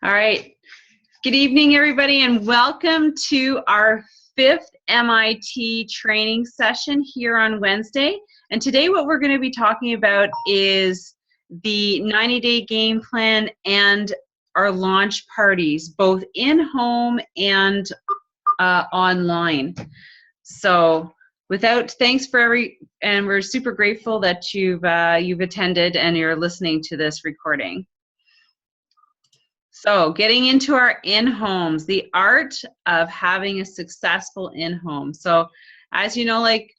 All right. Good evening, everybody, and welcome to our 5th MIT training session here on Wednesday. And today what we're going to be talking about is the 90-day game plan and our launch parties, both in-home and online. So thanks for and we're super grateful that you've attended and you're listening to this recording. So getting into our in-homes, the art of having a successful in-home. So as you know, like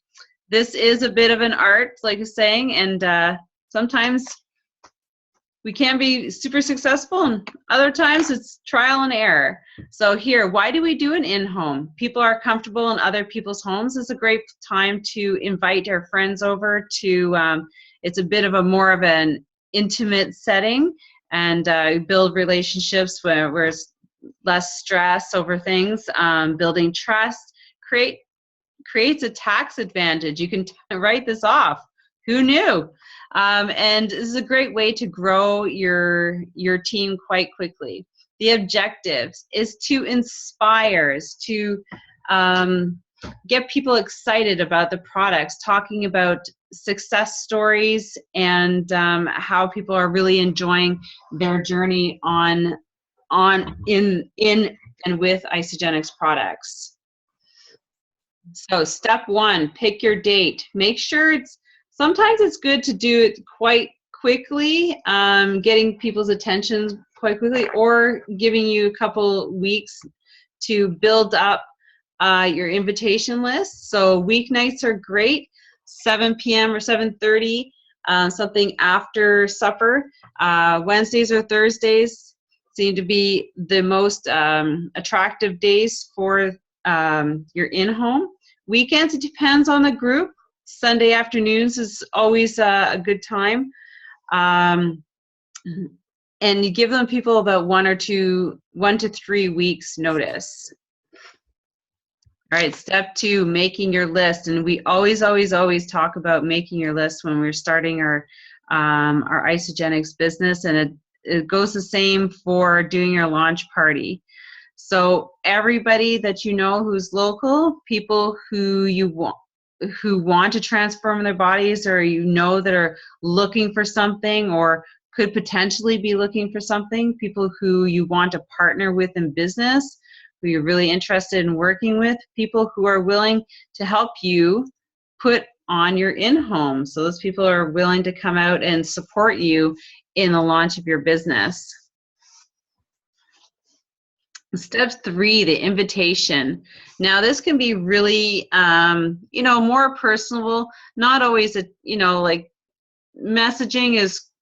this is a bit of an art, like I was saying, and sometimes we can be super successful and other times it's trial and error. So here, why do we do an in-home? People are comfortable in other people's homes. It's a great time to invite our friends over to, it's a bit of a more of an intimate setting, and build relationships where there's less stress over things, building trust, creates a tax advantage. You can write this off. Who knew? And this is a great way to grow your team quite quickly. The objectives is to inspire, is to get people excited about the products, talking about success stories and how people are really enjoying their journey in and with Isagenix products. So step 1, pick your date. Make sure sometimes it's good to do it quite quickly, getting people's attention quite quickly, or giving you a couple weeks to build up your invitation list. So weeknights are great, 7 p.m. or 7:30, something after supper. Wednesdays or Thursdays seem to be the most attractive days for your in-home. Weekends, it depends on the group. Sunday afternoons is always a good time. And you give them people about 1 to 3 weeks notice. All right, step 2, making your list. And we always talk about making your list when we're starting our Isagenix business, and it goes the same for doing your launch party. So everybody that you know who's local, people who want to transform their bodies, or you know that are looking for something or could potentially be looking for something, people who you want to partner with in business, who you're really interested in working with, people who are willing to help you put on your in-home. So those people are willing to come out and support you in the launch of your business. Step 3, the invitation. Now this can be really, more personable, not always like messaging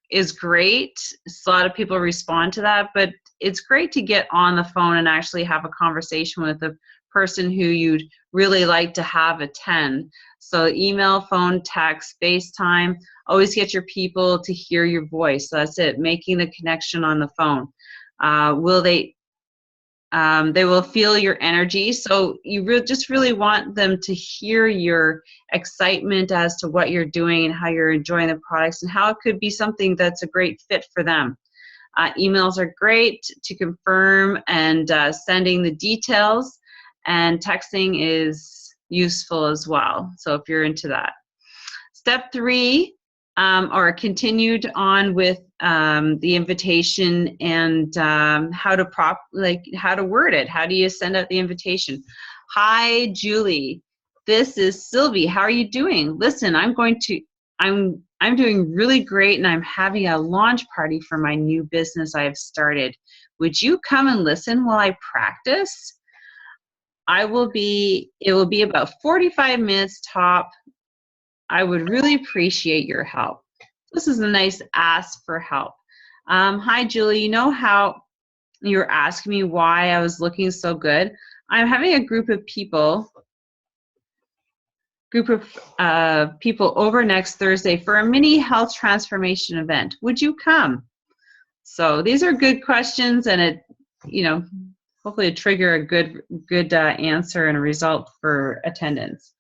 is great. A lot of people respond to that, but it's great to get on the phone and actually have a conversation with the person who you'd really like to have attend. So email, phone, text, FaceTime, always get your people to hear your voice. So that's it, making the connection on the phone. They will feel your energy, so you just really want them to hear your excitement as to what you're doing and how you're enjoying the products and how it could be something that's a great fit for them. Emails are great to confirm and sending the details, and texting is useful as well, so if you're into that. Step 3, or continued on with the invitation and how to word it. How do you send out the invitation? Hi, Julie. This is Sylvie. How are you doing? Listen, I'm doing really great, and I'm having a launch party for my new business I have started. Would you come and listen while I practice? It will be about 45 minutes top. I would really appreciate your help. This is a nice ask for help. Hi, Julie. You know how you were asking me why I was looking so good? I'm having a group of people over next Thursday for a mini health transformation event. Would you come? So these are good questions, and hopefully trigger a good answer and a result for attendance.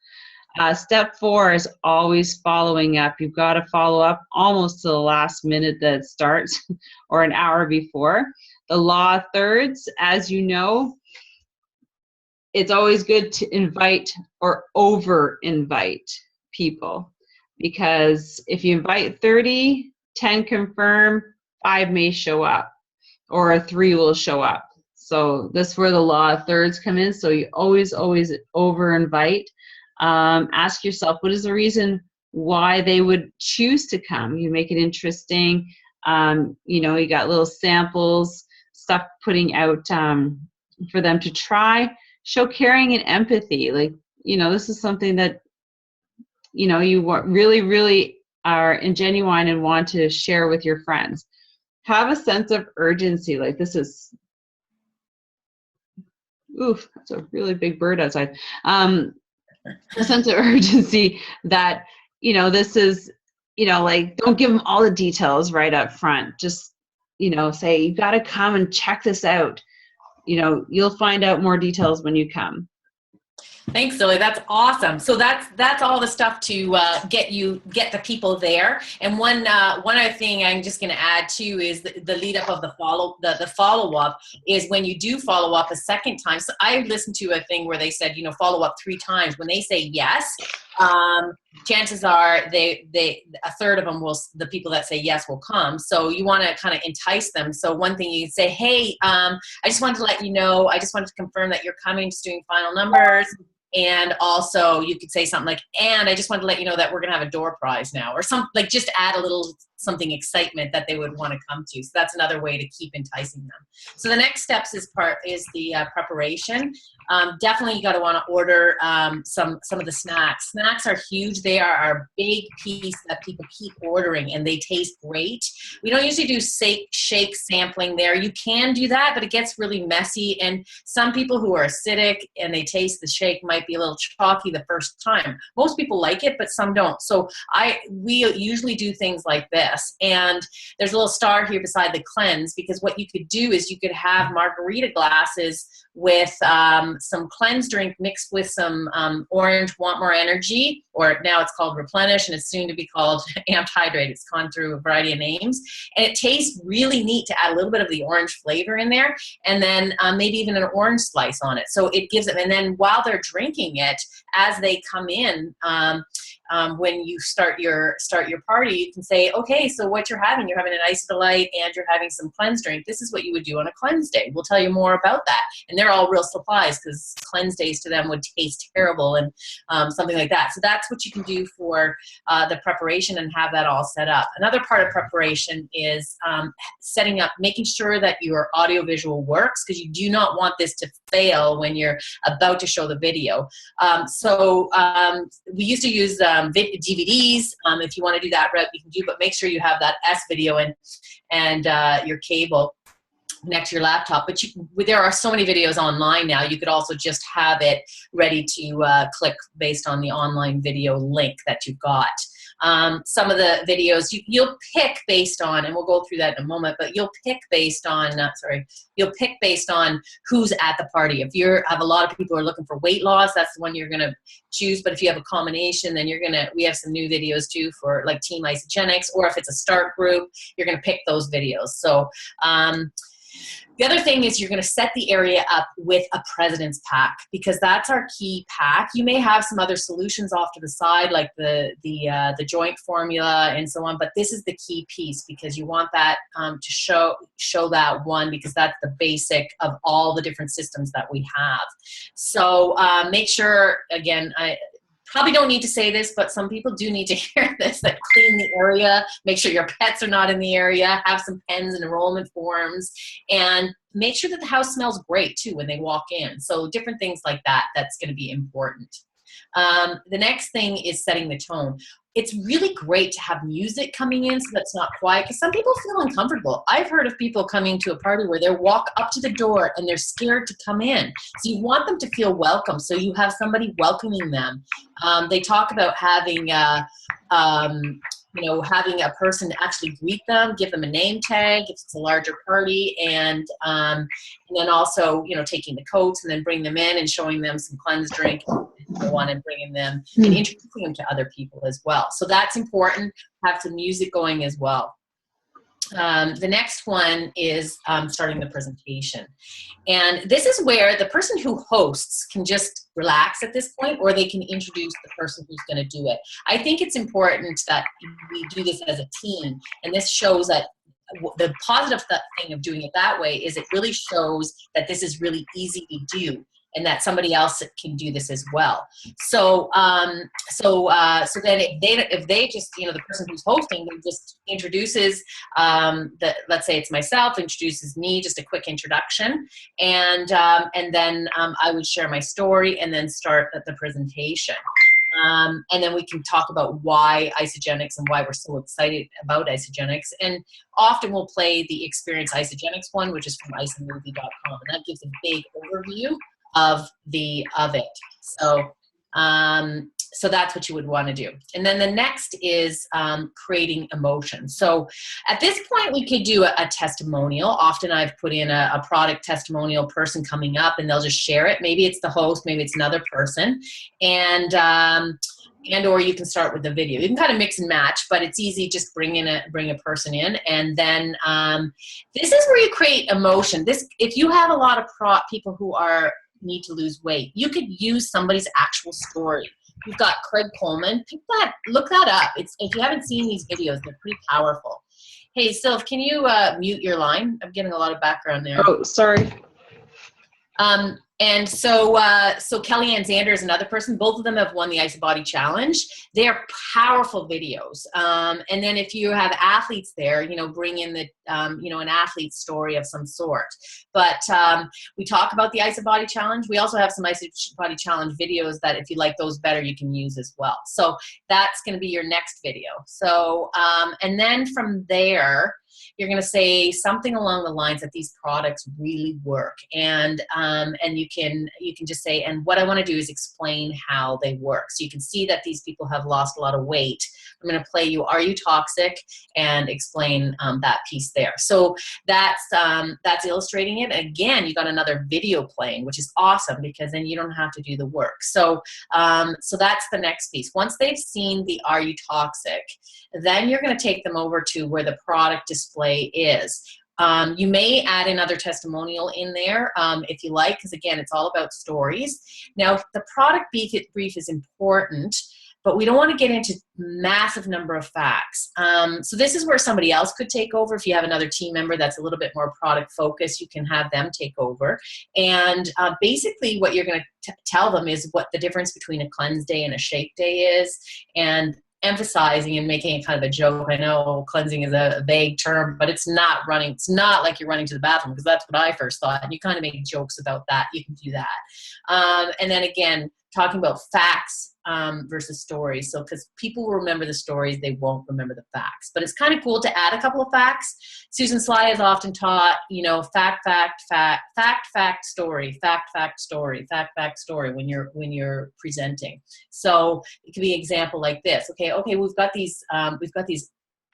Step 4 is always following up. You've got to follow up almost to the last minute that it starts or an hour before. The law of thirds, as you know, it's always good to invite or over-invite people, because if you invite 30, 10 confirm, 5 may show up, or 3 will show up. So this is where the law of thirds come in. So you always over-invite. Ask yourself, what is the reason why they would choose to come? You make it interesting. You know, you got little samples, stuff putting out for them to try. Show caring and empathy. Like, you know, this is something that, you know, you really are genuine and want to share with your friends. Have a sense of urgency. Like, this is, oof, that's a really big bird outside. A sense of urgency that, you know, this is, you know, like, don't give them all the details right up front. Just, you know, say, you got to come and check this out. You know, you'll find out more details when you come. Thanks, Zoe. That's awesome. So that's all the stuff to get the people there. And one other thing I'm just going to add too is the lead up of the follow up is when you do follow up a second time. So I listened to a thing where they said, you know, follow up 3 times. When they say yes, chances are a third of them the people that say yes will come. So you want to kind of entice them. So one thing you can say, hey, I just wanted to let you know, I just wanted to confirm that you're coming, just doing final numbers. And also you could say something like, and I just wanted to let you know that we're going to have a door prize now, or something, like, just add a little something excitement that they would want to come to. So that's another way to keep enticing them. So the next steps is the preparation. Definitely you got to want to order some of the snacks. Snacks are huge. They are a big piece that people keep ordering, and they taste great. We don't usually do shake sampling there. You can do that, but it gets really messy. And some people who are acidic and they taste the shake might be a little chalky the first time. Most people like it, but some don't. So we usually do things like this. And there's a little star here beside the cleanse, because what you could do is you could have margarita glasses with some cleanse drink mixed with some orange Want More Energy, or now it's called Replenish, and it's soon to be called Amped Hydrate. It's gone through a variety of names, and it tastes really neat to add a little bit of the orange flavor in there, and then maybe even an orange slice on it. So it gives it, and then while they're drinking it, as they come in, when you start your party, you can say, okay, so what you're having an Ice Delight and you're having some cleanse drink. This is what you would do on a cleanse day. We'll tell you more about that. And they're all real supplies, because cleanse days to them would taste terrible, and something like that. So that's what you can do for the preparation, and have that all set up. Another part of preparation is setting up, making sure that your audiovisual works, because you do not want this to fail when you're about to show the video. We used to use DVDs. If you want to do that route, you can do, but make sure you have that S video and your cable connect to your laptop. But there are so many videos online now. You could also just have it ready to click based on the online video link that you've got. Some of the videos you'll pick based on, and we'll go through that in a moment, but you'll pick based on, who's at the party. If you have a lot of people who are looking for weight loss, that's the one you're going to choose. But if you have a combination, then we have some new videos too for like Team Isagenix, or if it's a start group, you're going to pick those videos. So, the other thing is you're going to set the area up with a president's pack, because that's our key pack. You may have some other solutions off to the side, like the joint formula and so on, but this is the key piece, because you want that to show that one, because that's the basic of all the different systems that we have. So make sure, again, I probably don't need to say this, but some people do need to hear this, that clean the area, make sure your pets are not in the area, have some pens and enrollment forms, and make sure that the house smells great too when they walk in. So different things like that, that's going to be important. The next thing is setting the tone. It's really great to have music coming in so that's not quiet, because some people feel uncomfortable. I've heard of people coming to a party where they walk up to the door and they're scared to come in. So you want them to feel welcome, so you have somebody welcoming them. They talk about having having a person actually greet them, give them a name tag if it's a larger party, and then also, taking the coats and then bring them in and showing them some cleanse drink, go on and bringing them and introducing them to other people as well. So that's important. Have some music going as well. The next one is starting the presentation. And this is where the person who hosts can just relax at this point, or they can introduce the person who's going to do it. I think it's important that we do this as a team, and this shows that the positive thing of doing it that way is it really shows that this is really easy to do, and that somebody else can do this as well. So, so then if they just, you know, the person who's hosting, they just introduces, let's say it's myself, introduces me, just a quick introduction, and then I would share my story and then start the presentation. And then we can talk about why Isagenix and why we're so excited about Isagenix. And often we'll play the Experience Isagenix one, which is from isamovie.com, and that gives a big overview of it. So so that's what you would want to do. And then the next is creating emotion. So at this point we could do a testimonial. Often I've put in a product testimonial, person coming up and they'll just share it. Maybe it's the host, maybe it's another person, and or you can start with the video. You can kind of mix and match, but it's easy. Just bring a person in, and then this is where you create emotion. If you have a lot of people who need to lose weight, you could use somebody's actual story. You've got Craig Coleman. Look that up. If you haven't seen these videos, they're pretty powerful. Hey, Sylv, can you mute your line? I'm getting a lot of background there. Oh, sorry. And so Kellyanne Zander is another person. Both of them have won the Ice Body Challenge. They are powerful videos. And then if you have athletes there, you know, bring in the, you know, an athlete story of some sort. But we talk about the Ice Body Challenge. We also have some Ice Body Challenge videos that if you like those better, you can use as well. So that's going to be your next video. So, and then from there, you're going to say something along the lines that these products really work, and you can just say, and what I want to do is explain how they work. So you can see that these people have lost a lot of weight. I'm going to play you "Are You Toxic?" and explain that piece there. So that's illustrating it. Again, you got another video playing, which is awesome because then you don't have to do the work. So so that's the next piece. Once they've seen the "Are You Toxic?", then you're going to take them over to where the product display is. You may add another testimonial in there if you like, because again, it's all about stories. Now, the product brief is important, but we don't want to get into massive number of facts. So this is where somebody else could take over. If you have another team member that's a little bit more product focused, you can have them take over. And basically what you're going to tell them is what the difference between a cleanse day and a shake day is, and emphasizing and making it kind of a joke. I know cleansing is a vague term, but it's not like you're running to the bathroom, because that's what I first thought. And you kind of make jokes about that. You can do that. And then again, talking about facts versus stories. So, because people will remember the stories, they won't remember the facts. But it's kind of cool to add a couple of facts. Susan Sly has often taught, you know, fact, story, fact, story when you're presenting. So it could be an example like this. Okay, we've got these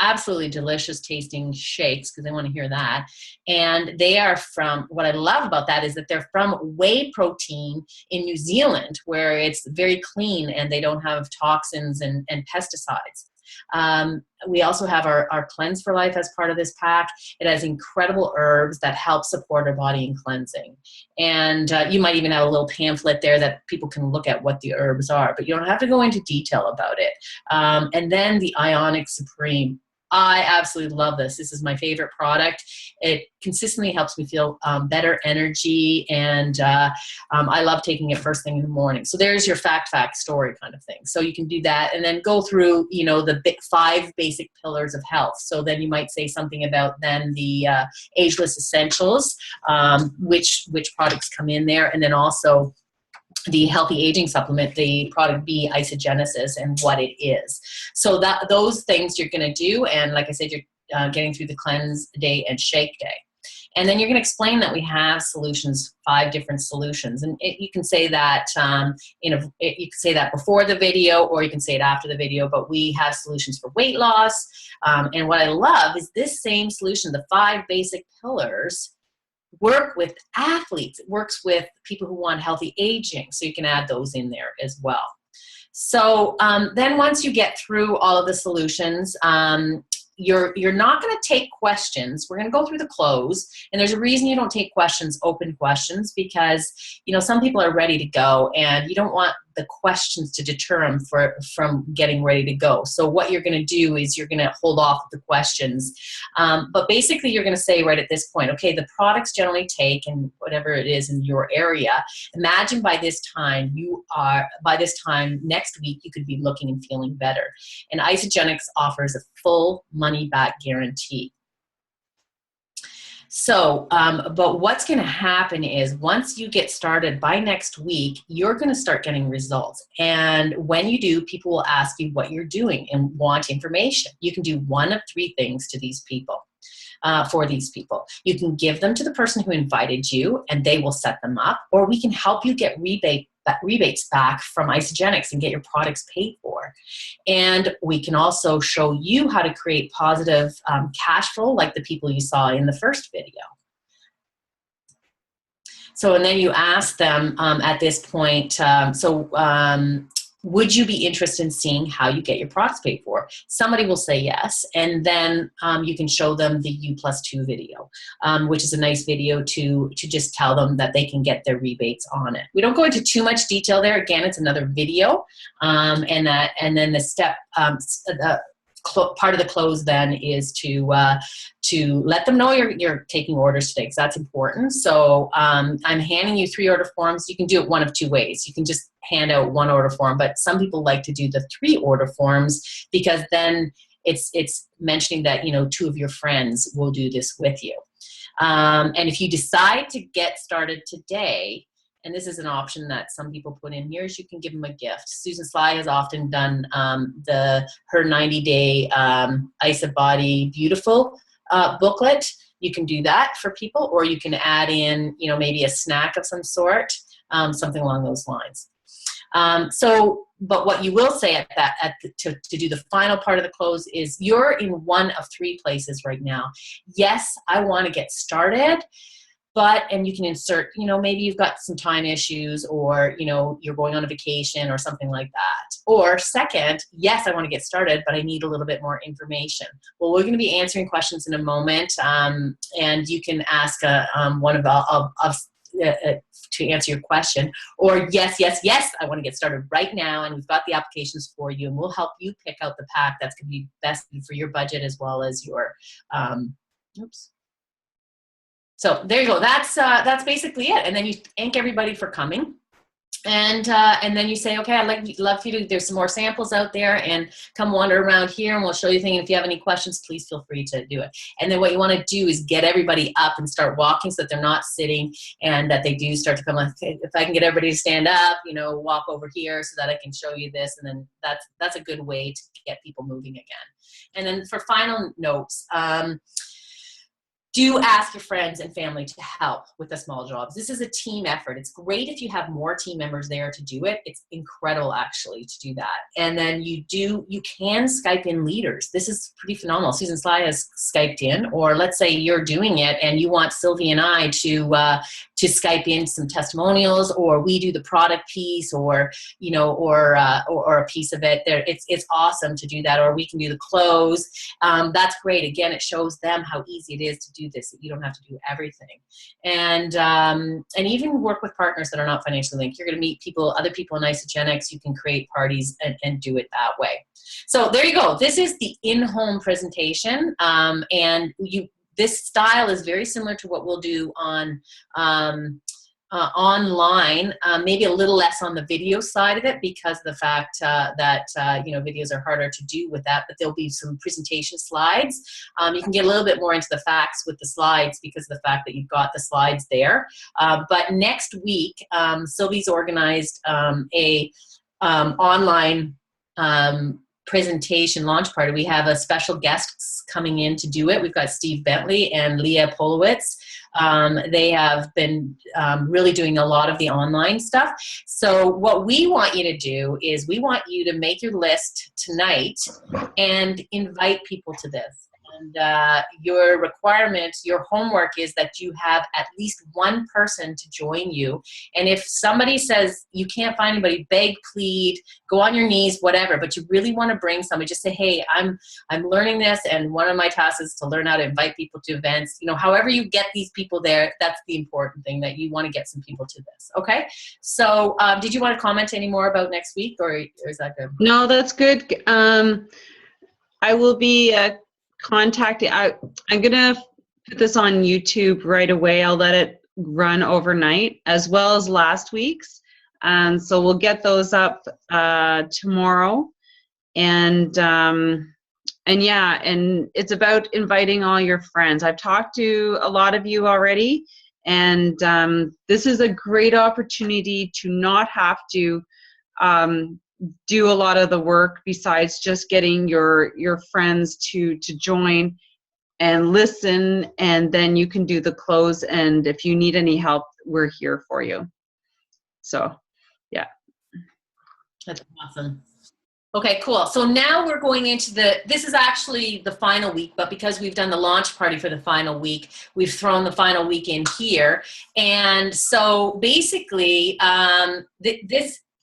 absolutely delicious tasting shakes, because I want to hear that. And they are from, what I love about that is that they're from whey protein in New Zealand, where it's very clean and they don't have toxins and pesticides. We also have our Cleanse for Life as part of this pack. It has incredible herbs that help support our body in cleansing. And you might even have a little pamphlet there that people can look at what the herbs are, but you don't have to go into detail about it. And then the Ionic Supreme. I absolutely love this. This is my favorite product. It consistently helps me feel better energy, and I love taking it first thing in the morning. So there's your fact, story kind of thing. So you can do that and then go through, you know, the 5 basic pillars of health. So then you might say something about then the Ageless Essentials, which products come in there, and then also the healthy aging supplement, the product B, Isagenesis, and what it is. So those things you're going to do, and like I said, you're getting through the cleanse day and shake day. And then you're going to explain that we have solutions, 5 different solutions. And you can say that, you can say that before the video, or you can say it after the video, but we have solutions for weight loss. And what I love is this same solution, the 5 basic pillars, work with athletes. It works with people who want healthy aging. So you can add those in there as well. So then once you get through all of the solutions, you're not going to take questions. We're going to go through the close, and there's a reason you don't take questions, open questions, because some people are ready to go, and you don't want the questions to deter them from getting ready to go. So what you're going to do is you're going to hold off the questions, but basically you're going to say right at this point, okay, the products generally take, and whatever it is in your area, imagine by this time next week you could be looking and feeling better. And Isagenix offers a full money back guarantee. So, but what's going to happen is once you get started by next week, you're going to start getting results. And when you do, people will ask you what you're doing and want information. You can do one of three things to these people. For these people. You can give them to the person who invited you and they will set them up, or we can help you get rebates back from Isagenix and get your products paid for. And we can also show you how to create positive cash flow like the people you saw in the first video. So, and then you ask them at this point, would you be interested in seeing how you get your products paid for? Somebody will say yes, and then you can show them the U+2 video, which is a nice video to just tell them that they can get their rebates on it. We don't go into too much detail there. Again, it's another video, and then the step, part of the close then is to let them know you're taking orders today, because that's important. So I'm handing you 3 order forms. You can do it one of 2 ways. You can just hand out 1 order form, but some people like to do the 3 order forms, because then it's mentioning that 2 of your friends will do this with you. And if you decide to get started today, and this is an option that some people put in here, is you can give them a gift. Susan Sly has often done her 90-day Isa Body Beautiful booklet. You can do that for people, or you can add in, maybe a snack of some sort, something along those lines. But what you will say to do the final part of the close is you're in one of 3 places right now. Yes, I want to get started. And you can insert, maybe you've got some time issues, or, you're going on a vacation or something like that. Or second, yes, I want to get started, but I need a little bit more information. Well, we're going to be answering questions in a moment, and you can ask one of us to answer your question. Or yes, I want to get started right now, and we've got the applications for you, and we'll help you pick out the pack that's going to be best for your budget as well as your, So there you go. That's basically it. And then you thank everybody for coming, and then you say, okay, I'd love for you to. There's some more samples out there, and come wander around here, and we'll show you things. And if you have any questions, please feel free to do it. And then what you want to do is get everybody up and start walking, so that they're not sitting, and that they do start to come. Like, if I can get everybody to stand up, walk over here so that I can show you this, and then that's a good way to get people moving again. And then for final notes. Do ask your friends and family to help with the small jobs. This is a team effort. It's great if you have more team members there to do it. It's incredible, actually, to do that. And then you can Skype in leaders. This is pretty phenomenal. Susan Sly has Skyped in, or let's say you're doing it and you want Sylvie and I to Skype in some testimonials, or we do the product piece, or a piece of it. It's awesome to do that, or we can do the close. That's great. Again, it shows them how easy it is to do this, that you don't have to do everything. And even work with partners that are not financially linked. You're going to meet other people in Isagenix. You can create parties and do it that way. So there you go. This is the in-home presentation. And this style is very similar to what we'll do on online, maybe a little less on the video side of it, because of the fact that videos are harder to do with that, but there'll be some presentation slides. You can get a little bit more into the facts with the slides because of the fact that you've got the slides there. But next week, Sylvie's organized a online presentation launch party. We have a special guests coming in to do it. We've got Steve Bentley and Leah Polowitz. They have been really doing a lot of the online stuff. So what we want you to do is we want you to make your list tonight and invite people to this. And your requirements, your homework is that you have at least one person to join you. And if somebody says you can't find anybody, beg, plead, go on your knees, whatever, but you really want to bring somebody, just say, hey, I'm learning this, and one of my tasks is to learn how to invite people to events. You know, however you get these people there, that's the important thing, that you want to get some people to this. Okay. So did you want to comment any more about next week, or is that good? No, that's good. I will be contacting. I'm gonna put this on YouTube right away. I'll let it run overnight, as well as last week's. So we'll get those up tomorrow. And yeah, and it's about inviting all your friends. I've talked to a lot of you already, and this is a great opportunity to not have to do a lot of the work besides just getting your friends to join and listen, and then you can do the close, and if you need any help, we're here for you. So yeah, that's awesome. Okay, cool. So now we're going into this is actually the final week, but because we've done the launch party for the final week, we've thrown the final week in here. And so basically,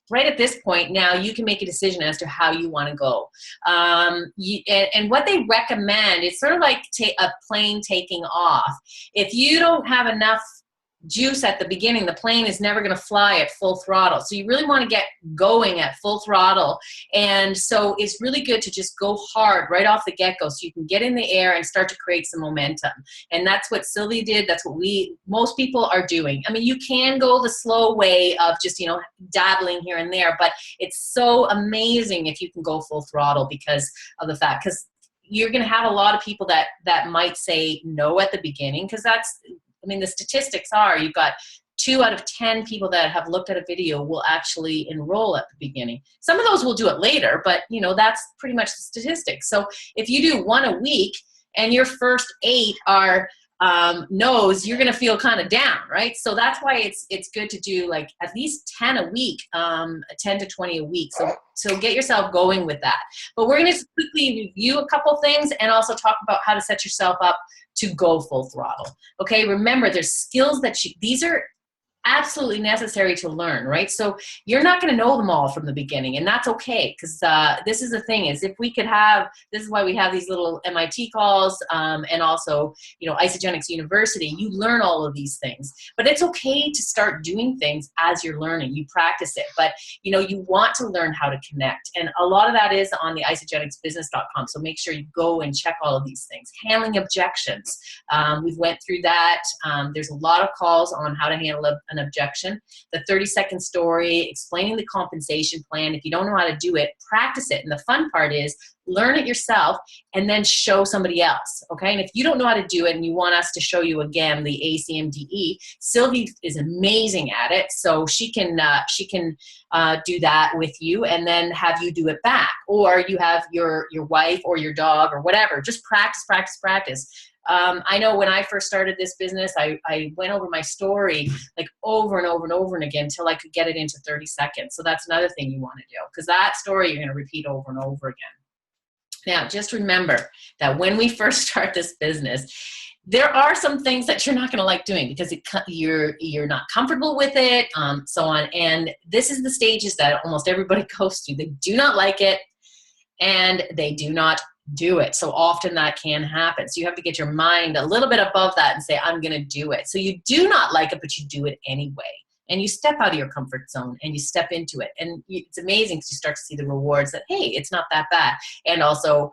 right at this point now, you can make a decision as to how you want to go. And what they recommend, it's sort of like a plane taking off. If you don't have enough juice at the beginning, the plane is never going to fly at full throttle. So you really want to get going at full throttle. And so it's really good to just go hard right off the get-go, so you can get in the air and start to create some momentum. And that's what Sylvia did. That's what most people are doing. I mean, you can go the slow way of just, you know, dabbling here and there, but it's so amazing if you can go full throttle because of the fact, because you're going to have a lot of people that might say no at the beginning, because I mean, the statistics are you've got 2 out of 10 people that have looked at a video will actually enroll at the beginning. Some of those will do it later, but you know, that's pretty much the statistics. So if you do 1 a week and your first 8 are no's, you're going to feel kind of down, right? So that's why it's good to do like at least 10 a week, 10 to 20 a week. So get yourself going with that. But we're going to quickly review a couple things and also talk about how to set yourself up to go full throttle. Okay, remember there's skills that these are absolutely necessary to learn, right? So you're not going to know them all from the beginning, and that's okay, because this is the thing, is if we could have, this is why we have these little MIT calls, and also, you know, Isagenix University, you learn all of these things, but it's okay to start doing things as you're learning. You practice it, but you know, you want to learn how to connect, and a lot of that is on the isagenixbusiness.com, so make sure you go and check all of these things. Handling objections, we've went through that. There's a lot of calls on how to handle an objection. The 30-second story, explaining the compensation plan. If you don't know how to do it, practice it. And the fun part is learn it yourself and then show somebody else. Okay. And if you don't know how to do it and you want us to show you again the ACMDE, Sylvie is amazing at it. So she can do that with you and then have you do it back. Or you have your wife or your dog or whatever. Just practice, practice, practice. I know when I first started this business, I went over my story like over and over and over and again until I could get it into 30 seconds. So that's another thing you want to do, because that story you're going to repeat over and over again. Now, just remember that when we first start this business, there are some things that you're not going to like doing because you're not comfortable with it, so on. And this is the stages that almost everybody goes through. They do not like it, and they do not do it. So often that can happen. So you have to get your mind a little bit above that and say, I'm going to do it. So you do not like it, but you do it anyway. And you step out of your comfort zone and you step into it. And it's amazing because you start to see the rewards that, hey, it's not that bad. And also,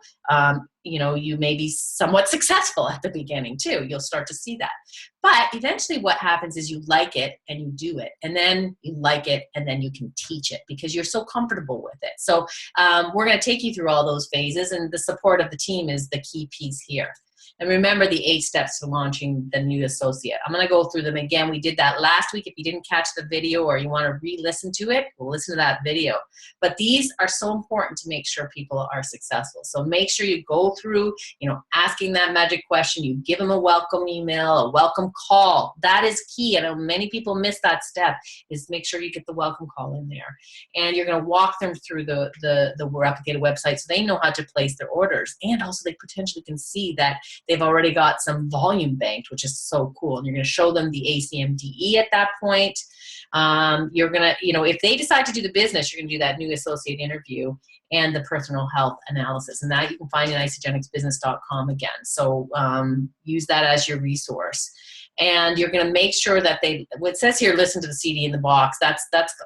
you know, you may be somewhat successful at the beginning too. You'll start to see that. But eventually what happens is you like it and you do it. And then you like it and then you can teach it because you're so comfortable with it. So we're going to take you through all those phases, and the support of the team is the key piece here. And remember the 8 steps to launching the new associate. I'm going to go through them again. We did that last week. If you didn't catch the video or you want to re-listen to it, we'll listen to that video. But these are so important to make sure people are successful. So make sure you go through, asking that magic question. You give them a welcome email, a welcome call. That is key. I know many people miss that step, is make sure you get the welcome call in there. And you're going to walk them through the replicated website so they know how to place their orders. And also they potentially can see that they've already got some volume banked, which is so cool. And you're going to show them the ACMDE at that point. You're going to, if they decide to do the business, you're going to do that new associate interview and the personal health analysis. And that you can find at isagenixbusiness.com again. So use that as your resource. And you're going to make sure that what says here, listen to the CD in the box.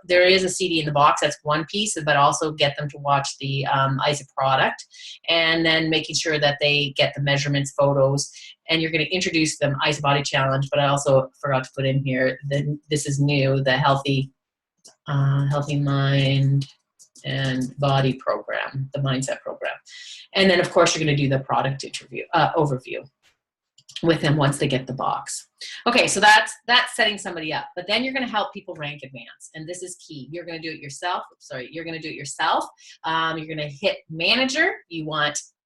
There is a CD in the box. That's one piece, but also get them to watch the ISA product, and then making sure that they get the measurements, photos, and you're going to introduce them ISA Body Challenge. But I also forgot to put in here this is new, the Healthy Mind and Body program, the mindset program. And then of course you're going to do the product overview with them once they get the box. Okay, so that's setting somebody up. But then you're going to help people rank advance, and this is key. You're going to do it yourself. You're going to do it yourself. You're going to hit manager.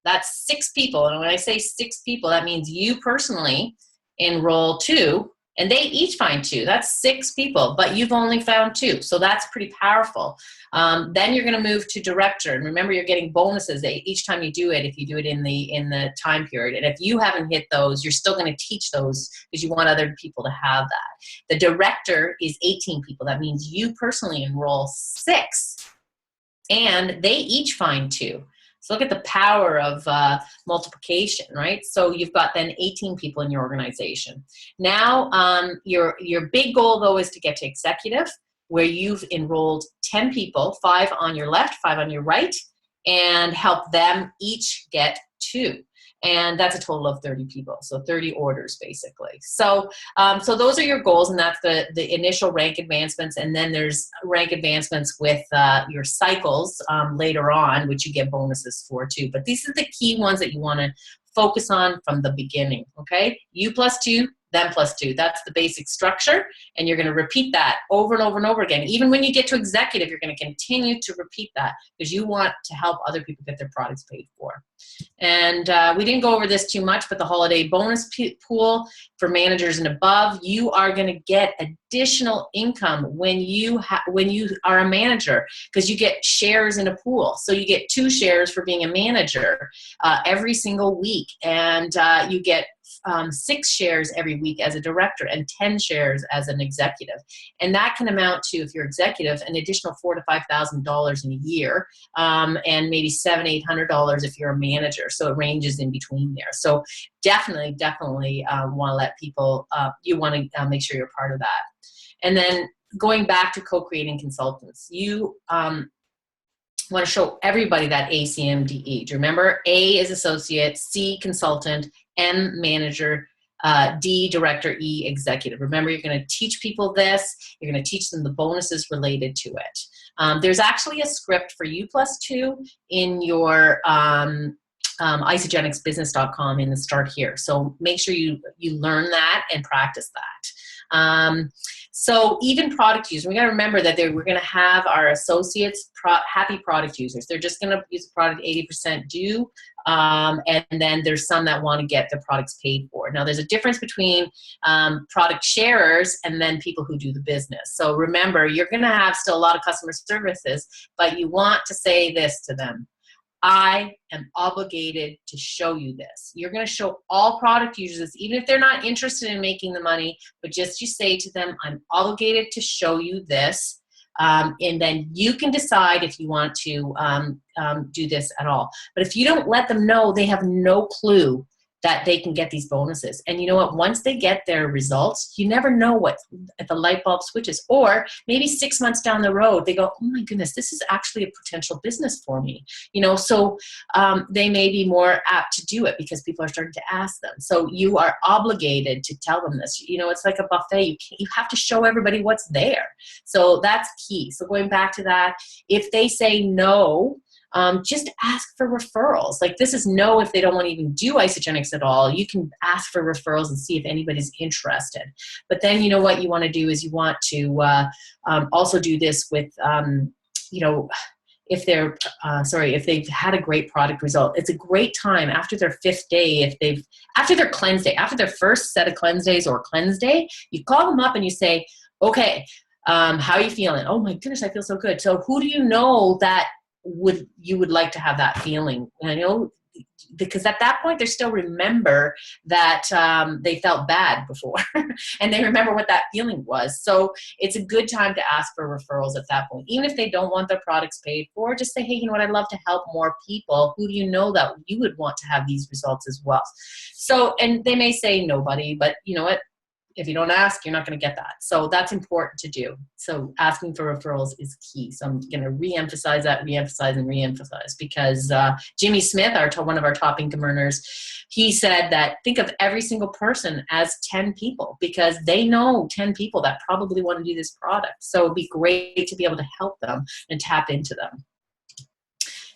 That's 6 people, and when I say 6 people, that means you personally enroll 2. And they each find 2. That's 6 people, but you've only found 2. So that's pretty powerful. Then you're going to move to director. And remember, you're getting bonuses each time you do it, if you do it in the time period. And if you haven't hit those, you're still going to teach those because you want other people to have that. The director is 18 people. That means you personally enroll 6. And they each find 2. So look at the power of multiplication, right? So you've got then 18 people in your organization. Now, your big goal, though, is to get to executive, where you've enrolled 10 people, 5 on your left, 5 on your right, and help them each get 2. And that's a total of 30 people, so 30 orders basically. So those are your goals, and that's the initial rank advancements. And then there's rank advancements with your cycles later on, which you get bonuses for too. But these are the key ones that you want to focus on from the beginning, okay? You plus 2, them plus 2. That's the basic structure, and you're going to repeat that over and over and over again. Even when you get to executive, you're going to continue to repeat that because you want to help other people get their products paid for. And we didn't go over this too much, but the holiday bonus pool for managers and above, you are going to get additional income when you are a manager, because you get shares in a pool. So you get 2 shares for being a manager every single week, and you get 6 shares every week as a director and 10 shares as an executive. And that can amount to, if you're executive, an additional $4,000 to $5,000 in a year, and maybe $700, $800 if you're a manager. So it ranges in between there. So definitely want to let people, you want to make sure you're part of that. And then going back to co-creating consultants, you want to show everybody that ACMDE. Do you remember? A is associate, C consultant, M manager, D director, E executive. Remember, you're going to teach people this. You're going to teach them the bonuses related to it. There's actually a script for you plus 2 in your isagenixbusiness.com in the start here. So make sure you learn that and practice that. So even product users, we got to remember that we're going to have our associates happy product users. They're just going to use the product 80% due, and then there's some that want to get their products paid for. Now there's a difference between product sharers and then people who do the business. So remember, you're going to have still a lot of customer services, but you want to say this to them: I am obligated to show you this. You're going to show all product users, even if they're not interested in making the money, but just you say to them, I'm obligated to show you this. And then you can decide if you want to do this at all. But if you don't let them know, they have no clue that they can get these bonuses. And you know what? Once they get their results, you never know what if the light bulb switches. Or maybe 6 months down the road, they go, oh my goodness, this is actually a potential business for me. So they may be more apt to do it because people are starting to ask them. So you are obligated to tell them this. It's like a buffet. You have to show everybody what's there. So that's key. So going back to that, if they say no, just ask for referrals. Like, this is no, if they don't want to even do Isagenix at all, you can ask for referrals and see if anybody's interested. But then, you know, what you want to do is you want to also do this with, you know, if they're, if they've had a great product result, it's a great time after their 5th day, after their cleanse day, after their first set of cleanse days or cleanse day, you call them up and you say, okay, how are you feeling? Oh my goodness, I feel so good. So who do you know that you would like to have that feeling? And I know, because at that point they still remember that they felt bad before and they remember what that feeling was. So it's a good time to ask for referrals at that point. Even if they don't want their products paid for, just say, hey, you know what, I'd love to help more people. Who do you know that you would want to have these results as well? So, and they may say nobody, but you know what? If you don't ask, you're not going to get that. So that's important to do. So asking for referrals is key. So I'm going to re-emphasize that, re-emphasize, because Jimmy Smith, one of our top income earners, he said that think of every single person as 10 people, because they know 10 people that probably want to do this product. So it'd be great to be able to help them and tap into them.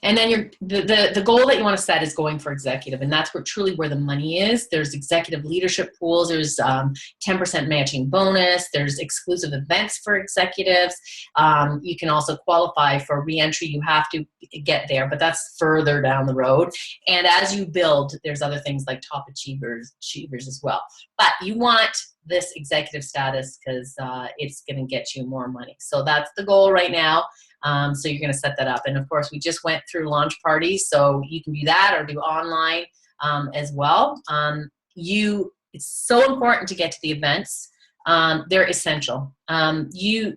And then the goal that you want to set is going for executive, and that's truly where the money is. There's executive leadership pools. There's 10% matching bonus. There's exclusive events for executives. You can also qualify for reentry. You have to get there, but that's further down the road. And as you build, there's other things like top achievers as well. But you want this executive status because it's going to get you more money. So that's the goal right now. So you're going to set that up. And of course, we just went through launch parties, so you can do that or do online as well. It's so important to get to the events. They're essential. You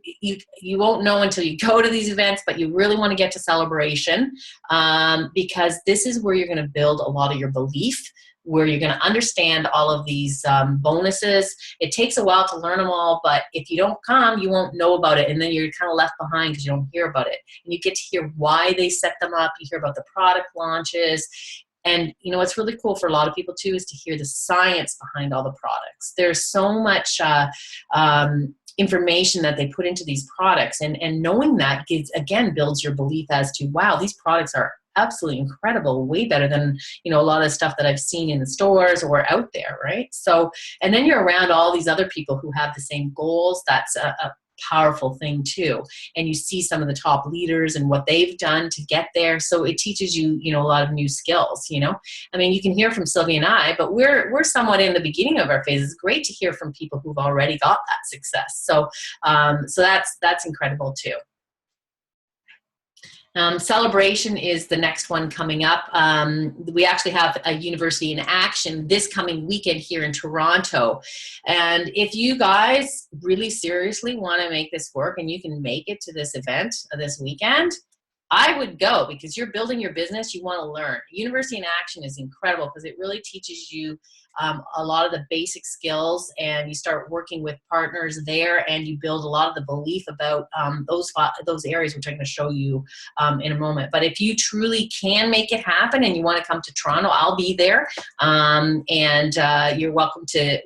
won't know until you go to these events, but you really want to get to celebration because this is where you're going to build a lot of your belief, where you're going to understand all of these bonuses. It takes a while to learn them all, but if you don't come, you won't know about it, and then you're kind of left behind because you don't hear about it. And you get to hear why they set them up. You hear about the product launches. And you know what's really cool for a lot of people too is to hear the science behind all the products. There's so much information that they put into these products, and knowing that builds your belief as to, wow, these products are absolutely incredible, way better than, you know, a lot of stuff that I've seen in the stores or out there, right? So, and then you're around all these other people who have the same goals. That's a powerful thing too. And you see some of the top leaders and what they've done to get there. So it teaches you, you know, a lot of new skills, you know. I mean, you can hear from Sylvia and I, but we're somewhat in the beginning of our phase. It's great to hear from people who've already got that success. So, so that's incredible too. Celebration is the next one coming up. We actually have a University in Action this coming weekend here in Toronto. And if you guys really seriously want to make this work and you can make it to this event this weekend, I would go, because you're building your business, you want to learn. University in Action is incredible because it really teaches you a lot of the basic skills, and you start working with partners there, and you build a lot of the belief about those areas, which I'm going to show you in a moment. But if you truly can make it happen and you want to come to Toronto, I'll be there, and you're welcome to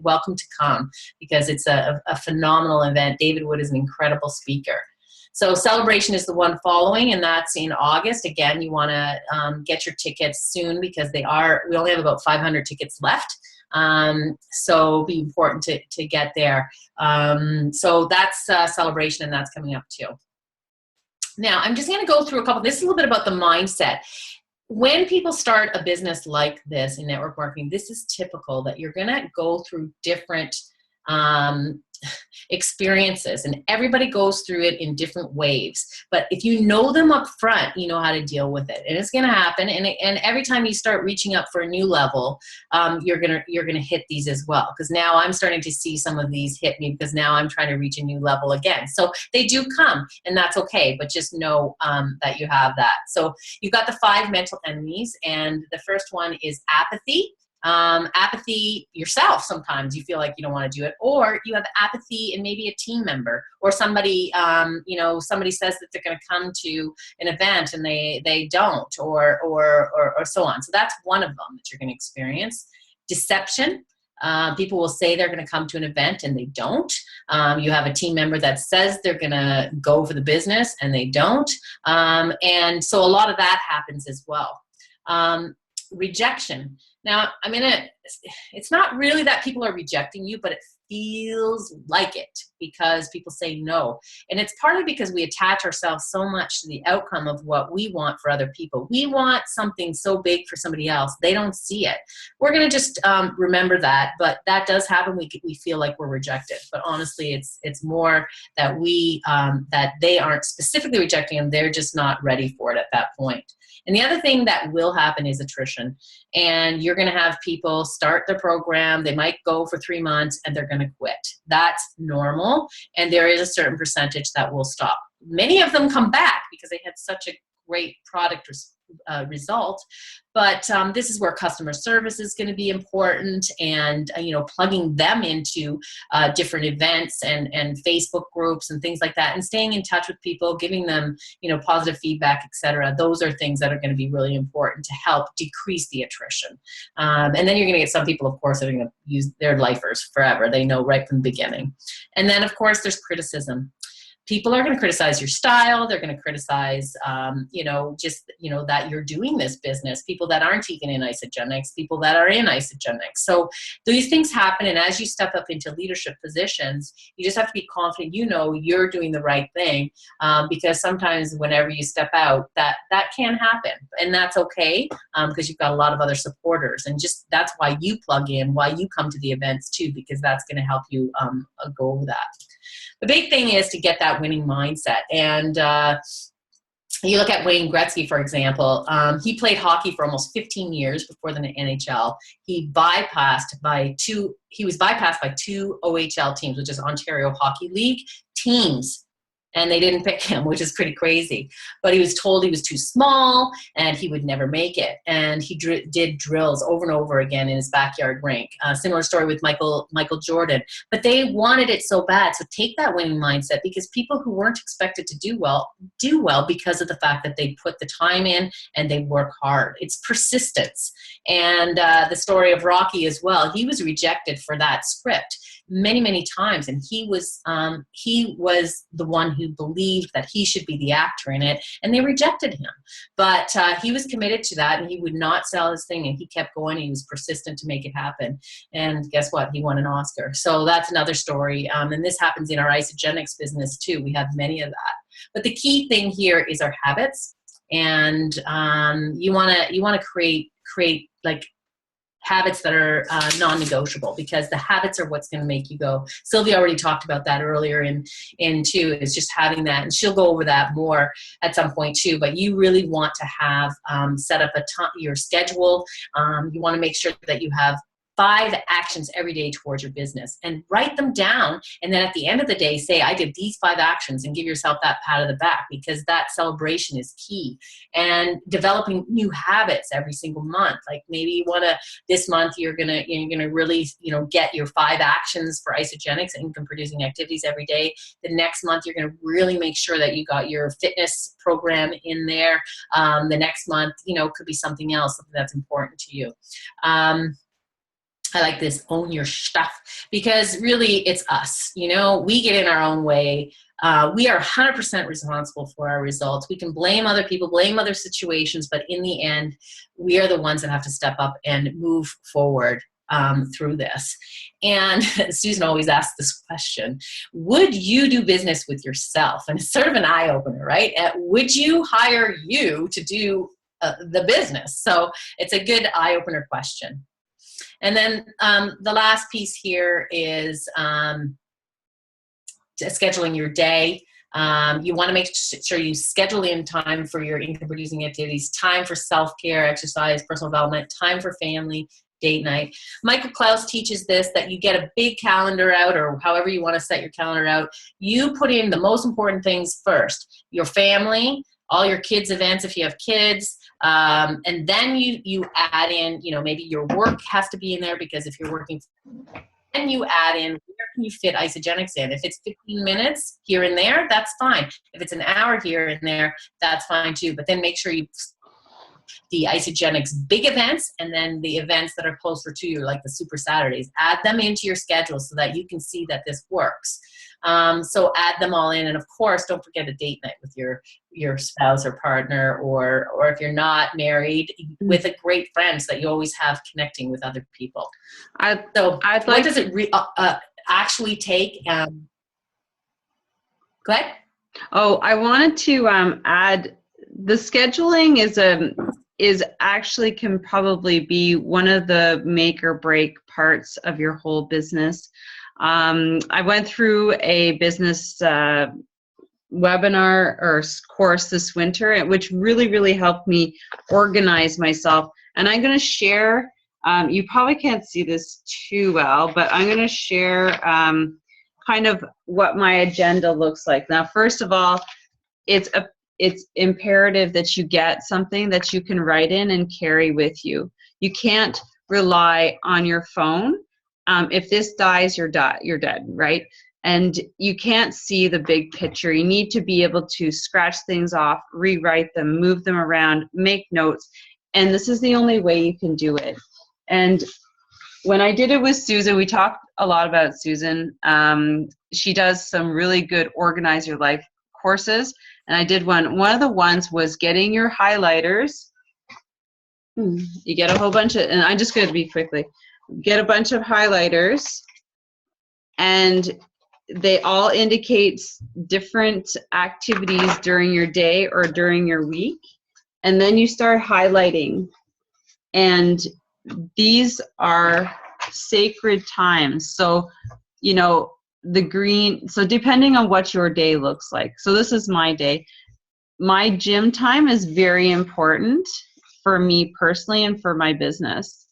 come, because it's a phenomenal event. David Wood is an incredible speaker. So Celebration is the one following, and that's in August. Again, you want to get your tickets soon, because we only have about 500 tickets left. So it'll be important to get there. So that's Celebration, and that's coming up too. Now, I'm just going to go through this is a little bit about the mindset. When people start a business like this in network marketing, this is typical that you're going to go through different experiences, and everybody goes through it in different waves. But if you know them up front, you know how to deal with it, and it's going to happen. And every time you start reaching up for a new level, you're gonna hit these as well. Because now I'm starting to see some of these hit me, because now I'm trying to reach a new level again. So they do come, and that's okay. But just know that you have that. So you've got the 5 mental enemies, and the first one is apathy. Apathy yourself. Sometimes you feel like you don't want to do it, or you have apathy in maybe a team member, or somebody, somebody says that they're going to come to an event and they don't, or so on. So that's one of them that you're going to experience. Deception. People will say they're going to come to an event and they don't. You have a team member that says they're going to go for the business and they don't. And so a lot of that happens as well. Rejection. Now, it's not really that people are rejecting you, but it feels like it because people say no. And it's partly because we attach ourselves so much to the outcome of what we want for other people. We want something so big for somebody else. They don't see it. We're going to just remember that, but that does happen. We feel like we're rejected, but honestly, it's more that that they aren't specifically rejecting them. They're just not ready for it at that point. And the other thing that will happen is attrition. And you're going to have people start the program. They might go for 3 months and they're going to quit. That's normal. And there is a certain percentage that will stop. Many of them come back because they had such a great product result. But this is where customer service is going to be important, and plugging them into different events and Facebook groups and things like that, and staying in touch with people, giving them positive feedback, etc. Those are things that are going to be really important to help decrease the attrition. And then you're going to get some people, of course, that are going to use their lifers forever. They know right from the beginning. And then, of course, there's criticism. People are going to criticize your style. They're going to criticize, that you're doing this business. People that aren't even in Isagenix, people that are in Isagenix. So these things happen. And as you step up into leadership positions, you just have to be confident, you're doing the right thing. Because sometimes whenever you step out, that can happen. And that's okay, because you've got a lot of other supporters. And just that's why you plug in, why you come to the events too, because that's going to help you go over that. The big thing is to get that winning mindset. And you look at Wayne Gretzky, for example. He played hockey for almost 15 years before the NHL. He was bypassed by two OHL teams, which is Ontario Hockey League teams. And they didn't pick him, which is pretty crazy. But he was told he was too small and he would never make it. And he did drills over and over again in his backyard rink. Similar story with Michael Jordan. But they wanted it so bad. So take that winning mindset, because people who weren't expected to do well because of the fact that they put the time in and they work hard. It's persistence. And the story of Rocky as well. He was rejected for that script many, many times. And he was the one who believed that he should be the actor in it, and they rejected him. But he was committed to that, and he would not sell his thing, and he kept going. He was persistent to make it happen. And guess what? He won an Oscar. So that's another story. And this happens in our Isagenix business too. We have many of that. But the key thing here is our habits. And you want to create like habits that are non-negotiable, because the habits are what's going to make you go. Sylvia already talked about that earlier in too, is just having that, and she'll go over that more at some point too. But you really want to have set up your schedule. You want to make sure that you have 5 actions every day towards your business, and write them down. And then at the end of the day, say, I did these 5 actions, and give yourself that pat on the back, because that celebration is key. And developing new habits every single month. Like maybe you want to, this month, you're going to really, get your 5 actions for Isagenix, income producing activities every day. The next month, you're going to really make sure that you got your fitness program in there. The next month, could be something else that's important to you. I like this, own your stuff, because really it's us. We get in our own way. We are 100% responsible for our results. We can blame other people, blame other situations, but in the end, we are the ones that have to step up and move forward through this. And Susan always asks this question: would you do business with yourself? And it's sort of an eye-opener, right? Would you hire you to do the business? So it's a good eye-opener question. And then the last piece here is scheduling your day. You want to make sure you schedule in time for your income-producing activities, time for self-care, exercise, personal development, time for family, date night. Michael Klaus teaches this, that you get a big calendar out, or however you want to set your calendar out. You put in the most important things first: your family, all your kids' events if you have kids, and then you add in, maybe your work has to be in there, because if you're working, then you add in, where can you fit Isagenix in? If it's 15 minutes here and there, that's fine. If it's an hour here and there, that's fine too. But then make sure you the Isagenix big events, and then the events that are closer to you, like the Super Saturdays. Add them into your schedule so that you can see that this works. So add them all in, and of course, don't forget a date night with your spouse or partner, or if you're not married, with a great friend, so that you always have connecting with other people. I'd What like does it actually take? Go ahead. Oh, I wanted to add, the scheduling is actually can probably be one of the make or break parts of your whole business. I went through a business webinar or course this winter, which really helped me organize myself. And I'm going to share, you probably can't see this too well, but I'm going to share kind of what my agenda looks like. Now, first of all, it's imperative that you get something that you can write in and carry with you. You can't rely on your phone. If this dies, you're dead, right? And you can't see the big picture. You need to be able to scratch things off, rewrite them, move them around, make notes. And this is the only way you can do it. And when I did it with Susan, we talked a lot about Susan. She does some really good Organize Your Life courses. And I did one. One of the ones was getting your highlighters. You get a whole bunch of, and I'm just going to be quickly, get a bunch of highlighters, and they all indicate different activities during your day or during your week. And then you start highlighting. And these are sacred times. So, you know, the green, so depending on what your day looks like. So this is my day. My gym time is very important for me personally and for my business,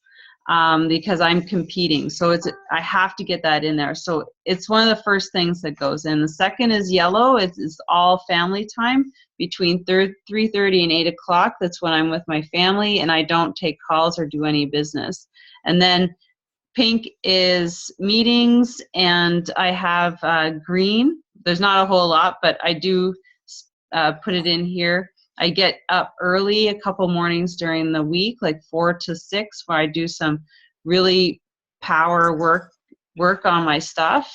because I'm competing. So I have to get that in there. So it's one of the first things that goes in. The second is yellow. It's all family time between 3:30 and 8 o'clock. That's when I'm with my family and I don't take calls or do any business. And then pink is meetings, and I have green. There's not a whole lot, but I do put it in here. I get up early a couple mornings during the week, like 4 to 6, where I do some really power work on my stuff.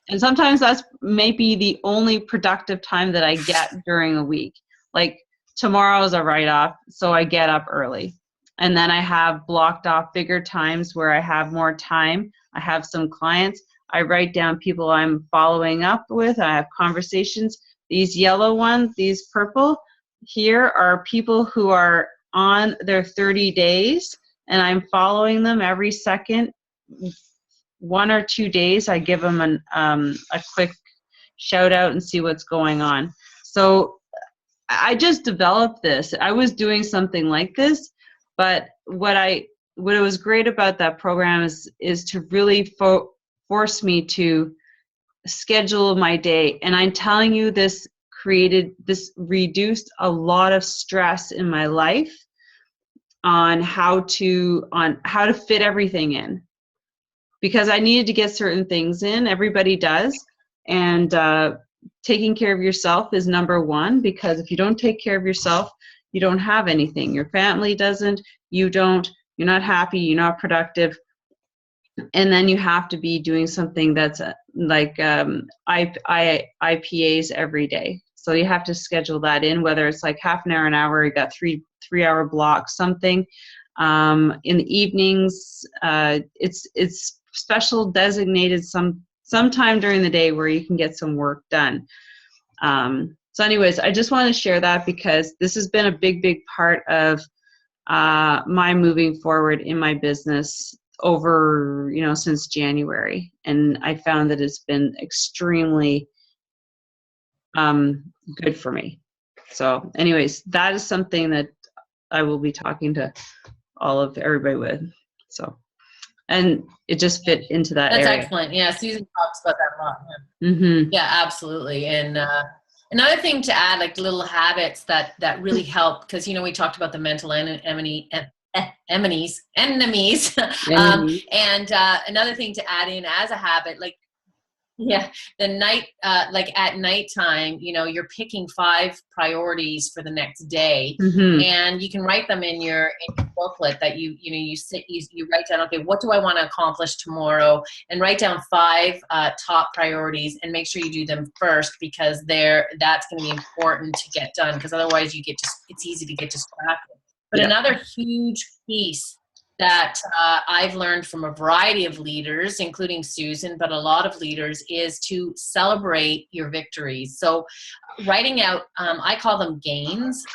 And sometimes that's maybe the only productive time that I get during a week. Like tomorrow's a write-off, so I get up early. And then I have blocked off bigger times where I have more time. I have some clients. I write down people I'm following up with. I have conversations. These yellow ones, these purple, here are people who are on their 30 days, and I'm following them every second. 1 or 2 days, I give them a quick shout out and see what's going on. So I just developed this. I was doing something like this, but what was great about that program is to really force me to schedule my day. And I'm telling you, this reduced a lot of stress in my life on how to fit everything in, because I needed to get certain things in. Everybody does. And taking care of yourself is number one, because if you don't take care of yourself, you don't have anything. Your family doesn't, you're not happy, you're not productive. And then you have to be doing something that's like IPAs every day. So you have to schedule that in, whether it's like half an hour, you got three-hour blocks, something. In the evenings, it's special designated sometime during the day where you can get some work done. So anyways, I just want to share that because this has been a big part of my moving forward in my business over, since January. And I found that it's been extremely good for me. So anyways, that is something that I will be talking to everybody with. So, and it just fit into that area. That's excellent. Yeah, Susan talks about that a lot. Yeah, Mm-hmm. Yeah, absolutely. And another thing to add, like little habits that really help, because we talked about the mental enemies. And another thing to add in as a habit, like Yeah, the night, like at nighttime, you know, you're picking 5 priorities for the next day, Mm-hmm. and you can write them in your booklet that you write down. Okay, what do I want to accomplish tomorrow? And write down 5 top priorities, and make sure you do them first because that's going to be important to get done. Because otherwise, it's easy to get distracted. But Yep. another huge piece that I've learned from a variety of leaders, including Susan, but a lot of leaders, is to celebrate your victories. So writing out, I call them gains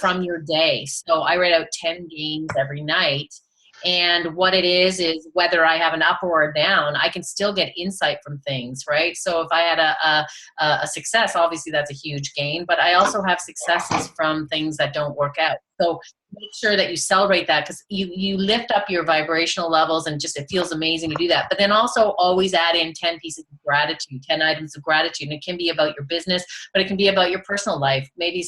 from your day. So I write out 10 gains every night. And what it is whether I have an up or a down, I can still get insight from things, right? So if I had a success, obviously that's a huge gain, but I also have successes from things that don't work out. So make sure that you celebrate that, because you lift up your vibrational levels, and just it feels amazing to do that. But then also always add in 10 pieces of gratitude, 10 items of gratitude. And it can be about your business, but it can be about your personal life. Maybe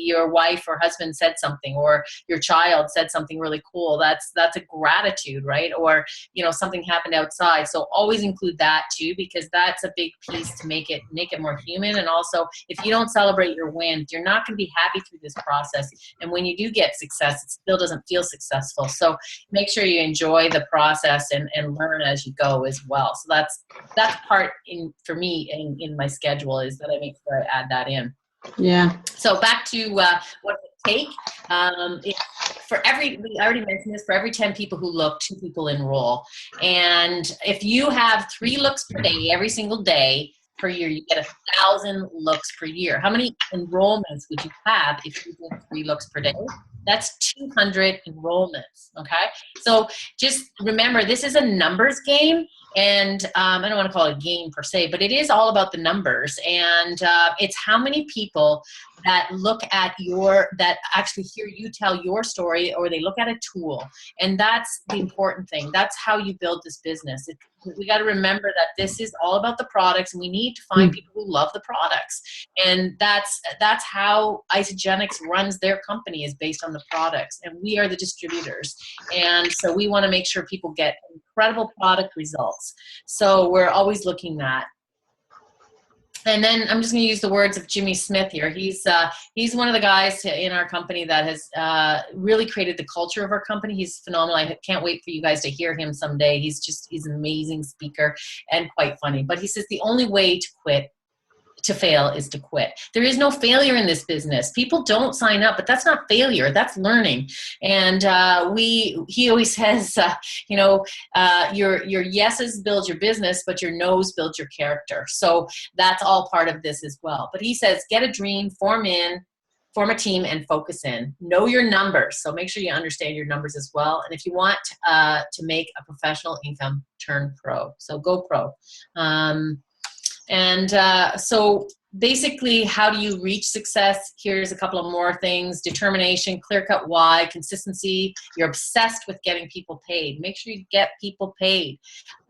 your wife or husband said something, or your child said something really cool. That's a gratitude, right? Or, you know, something happened outside. So always include that too, because that's a big piece to make it more human. And also, if you don't celebrate your wins, you're not going to be happy through this process. And when you do get success, it still doesn't feel successful. So make sure you enjoy the process and learn as you go as well. So that's part for me in my schedule, is that I make sure I add that in. Yeah. So back to what it take. We already mentioned this, for every 10 people who look, 2 people enroll. And if you have 3 looks per day, every single day per year, you get 1,000 looks per year. How many enrollments would you have if you did 3 looks per day? That's 200 enrollments, okay? So just remember, this is a numbers game, and I don't want to call it a game per se, but it is all about the numbers, and it's how many people that look at that actually hear you tell your story, or they look at a tool. And that's the important thing. That's how you build this business. We got to remember that this is all about the products, and we need to find people who love the products. And that's how Isagenix runs their company, is based on the products, and we are the distributors. And so we want to make sure people get incredible product results. So we're always looking at. And then I'm just going to use the words of Jimmy Smith here. He's one of the guys in our company that has really created the culture of our company. He's phenomenal. I can't wait for you guys to hear him someday. He's an amazing speaker and quite funny. But he says the only way to fail is to quit. There is no failure in this business. People don't sign up, but that's not failure. That's learning. And he always says, your yeses build your business, but your no's build your character. So that's all part of this as well. But he says, get a dream, form a team, and focus in. Know your numbers. So make sure you understand your numbers as well. And if you want to make a professional income, turn pro. So go pro. So basically, how do you reach success? Here's a couple of more things: determination, clear-cut why, consistency. You're obsessed with getting people paid. Make sure you get people paid.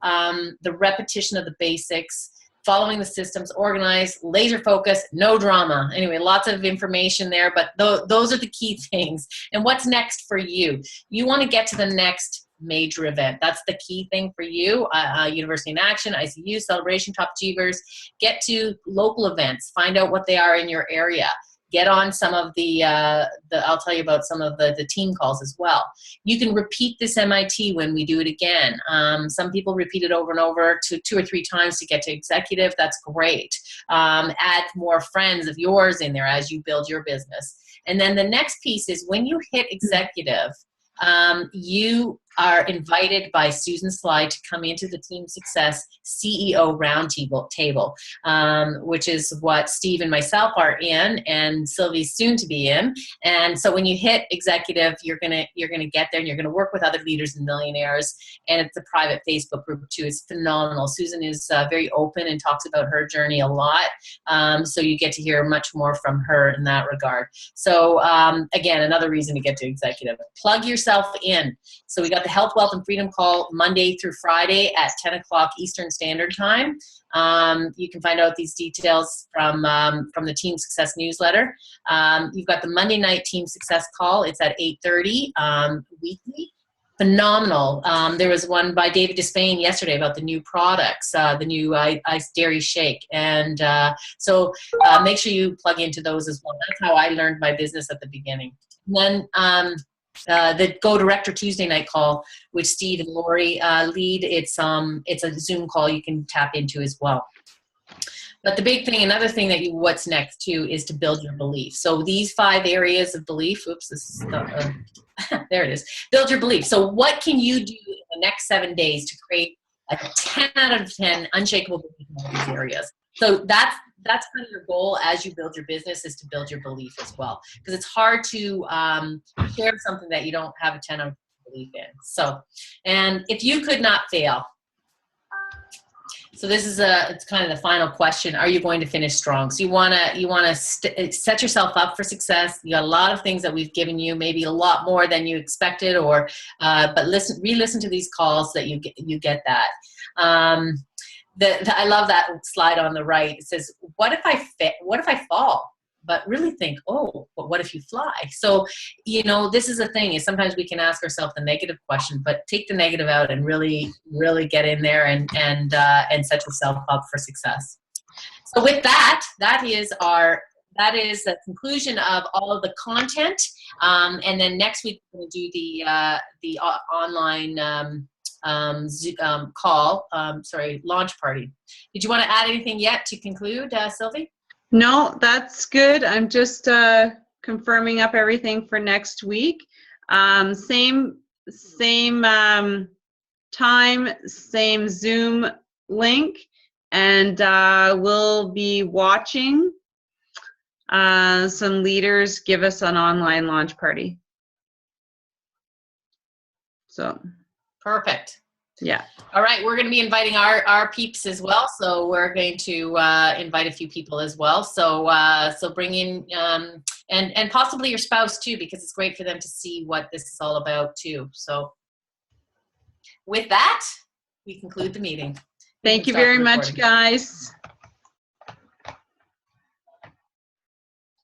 The repetition of the basics, following the systems, organized, laser focus, no drama. Anyway, lots of information there, but those are the key things. And what's next for you? You want to get to the next major event. That's the key thing for you. University in Action, ICU, Celebration, Top Achievers. Get to local events. Find out what they are in your area. Get on some of I'll tell you about some of the team calls as well. You can repeat this MIT when we do it again. Some people repeat it over and over to 2 or 3 times to get to executive. That's great. Add more friends of yours in there as you build your business. And then the next piece is when you hit executive, you are invited by Susan Sly to come into the Team Success CEO Roundtable, which is what Steve and myself are in, and Sylvie's soon to be in. And so when you hit executive, you're gonna get there, and you're gonna work with other leaders and millionaires. And it's a private Facebook group too. It's phenomenal. Susan is very open and talks about her journey a lot. So you get to hear much more from her in that regard. So again, another reason to get to executive. Plug yourself in. So we got the Health, Wealth, and Freedom call Monday through Friday at 10 o'clock Eastern Standard Time. You can find out these details from the Team Success newsletter. You've got the Monday night Team Success call. It's at 8:30 weekly. phenomenal. There was one by David Despain yesterday about the new products, the new iced dairy shake. And so make sure you plug into those as well. That's how I learned my business at the beginning. And then the Go Director Tuesday night call, which Steve and Lori lead, it's a Zoom call you can tap into as well. But the big thing, another thing that what's next too, is to build your belief. So these 5 areas of belief, oops, this is there it is. Build your belief. So what can you do in the next 7 days to create a 10 out of 10 unshakable belief in all these areas? So that's kind of your goal as you build your business, is to build your belief as well. Because it's hard to share something that you don't have a 10 out of 10 belief in. So, and if you could not fail, so this is it's kind of the final question. Are you going to finish strong? So you want to set yourself up for success. You got a lot of things that we've given you, maybe a lot more than you expected, or but re-listen to these calls so that you get that. I love that slide on the right. It says, "What if I fall?" But really think, oh, but what if you fly? So, this is the thing, is sometimes we can ask ourselves the negative question, but take the negative out and really, really get in there and set yourself up for success. So with that is the conclusion of all of the content. And then next week we're going to do the online launch party. Did you want to add anything yet to conclude, Sylvie? No, that's good. I'm just confirming up everything for next week. Same time, same Zoom link, and we'll be watching some leaders give us an online launch party. So perfect. Yeah. All right, we're going to be inviting our peeps as well. So we're going to invite a few people as well. So so bring in and possibly your spouse too, because it's great for them to see what this is all about too. So with that, we conclude the meeting. Thank you very much, guys.